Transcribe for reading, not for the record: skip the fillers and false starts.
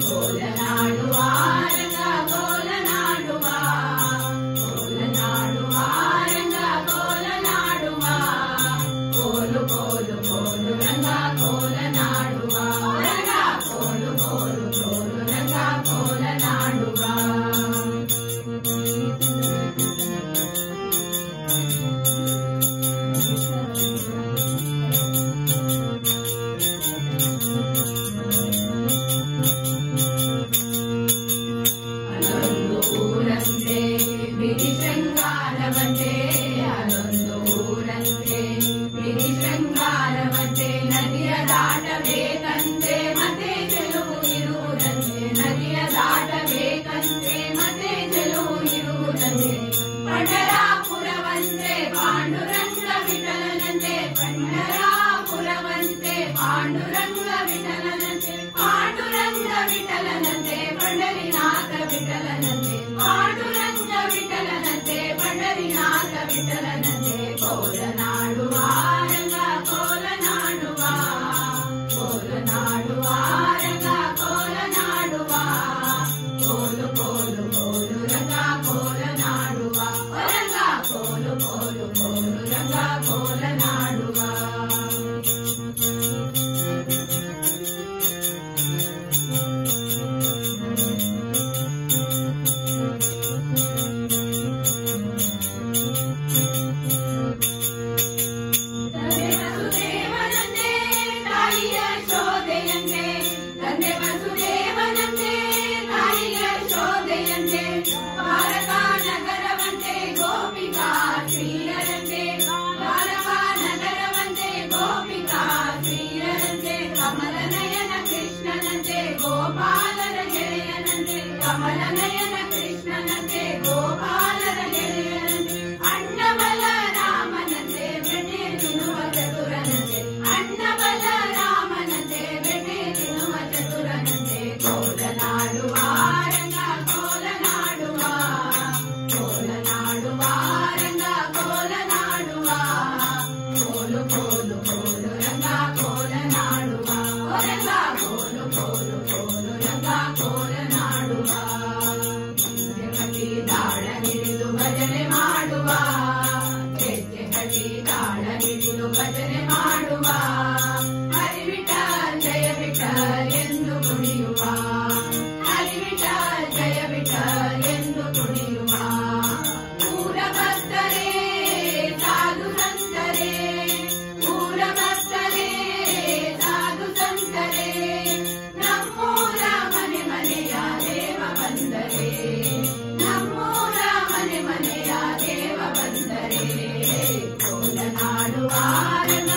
ಕೋಲನಾಡುವ ರಂಗ ಕೋಲನಾಡುವ ಕೋಲನಾಡುವ ರಂಗ ಕೋಲನಾಡುವ ಕೋಲು ಕೋಲು ಕೋಲು ರಂಗ ಕೋಲನಾಡುವ ರಂಗ ಕೋಲು ಕೋಲು ಕೋಲು ರಂಗ ಕೋಲನಾಡುವ ಶೃಂಗಾರವಂತೆ ಅದೊಂದು ಊರಂತೆ ಬಿಡಿ ಶೃಂಗಾರವಂತೆ ನದಿಯ ದಾಟಬೇಕಂತೆ ಮತ್ತೆ ಚೆಲುವು ಇರುವುದಂತೆ ನದಿಯ ದಾಟಬೇಕಂತೆ ಮತ್ತೆ ಚೆಲುವು ಇರುವುದಂತೆ ಪಂಡರಾಪುರವಂತೆ ಪಾಂಡುರಂಗ ವಿಠಲನಂತೆ ಪಂಡರಾಪುರವಂತೆ ಪಾಂಡುರಂಗ ವಿಠಲನಂತೆ ಪಾಂಡುರಂಗ ವಿಠಲನಂತೆ ಪಂಡರಿನಾಥ ವಿಠಲನಂತೆ ಪಾಂಡುರಂಗ ವಿಠಲನಂತೆ ಪಂಡರಿನಾಥ ವಿಠಲನಂತೆ ಕೋಲನಾಡುವ ರಂಗ ಕೋಲನಾಡುವ ಕೋಲನಾಡುವ ರಂಗ ಕೋಲನಾಡುವ ಕೋಲು ಕೋಲು ಕೋಲು ರಂಗ ಕೋಲನಾಡುವ ರಂಗ ಕೋಲು ಕೋಲು ಕೋಲು ರಂಗ ಕೋಲನಾಡುವ ತಂದೆ ವಸುದೇವನಂತೆ ತಾಯಿಯ ಶೋಧೆಯಂತೆ ದ್ವಾರಕಾ ನಗರವಂತೆ ಗೋಪಿಕಾ ಶ್ರೀಯರಂತೆ ದ್ವಾರಕಾ ನಗರವಂತೆ ಗೋಪಿಕಾ ಶ್ರೀಯರಂತೆ ಕಮಲನಯನ ಕೃಷ್ಣನಂತೆ ಗೋಪಾಲರ ಗೆಳೆಯನಂತೆ ಕಮಲನಯನ ಕೃಷ್ಣನಂತೆ ಗೋಪಾಲರ ಗೆಳೆಯನಂತೆ ಅಣ್ಣಬಲ ರಾಮನಂತೆ ಬೆಣ್ಣೆ ತಿನ್ನುವ ಚತುರನಂತೆ ಅಣ್ಣಬಲ ರಾಮನಂತೆ ಬೆಣ್ಣೆ ತಿನ್ನುವ ಚತುರನಂತೆ ಕೋಲನಾಡುವ ರಂಗ ಕೋಲನಾಡುವ ಕೋಲನಾಡುವ ರಂಗ ಕೋಲನಾಡುವ ಕೋಲು ಕೋಲು ಕೋಲು ರಂಗ ಕೋಲನಾಡುವ ರಂಗ ಕೋಲು ಕೋಲು ಕೋಲು ರಂಗ ಕೋಲನಾಡುವ ಕಟ್ಟಿ ತಾಳ ಹಿಡಿದು ಭಜನೆ ಮಾಡುವ ಹೆಜ್ಜೆ ಕಟ್ಟಿ ತಾಳ ಹಿಡಿದು ಭಜನೆ ಮಾಡುವ ಹರಿವಿಠಲ್ ಜಯ ವಿಠಲ್ ಎಂದು ಕುಣಿಯುವ ಹರಿವಿಠಲ್ ಜಯ ವಿಠಲ್ ಎಂದು ಕುಣಿಯುವ ಊರ ಭಕ್ತರೇ ಸಾಧು ಸಂತರೇ ಊರ ಭಕ್ತರೇ ಸಾಧು ಸಂತರೇ ನಮ್ಮೂರ ಮನೆ ಮನೆಯ ದೇವ ಬಂದರೆ ನಮ್ಮೂರ ಮನೆ ಮನೆಯ ದೇವ ಬಂದರೆ ಕೋಲನಾಡುವ ರಂಗ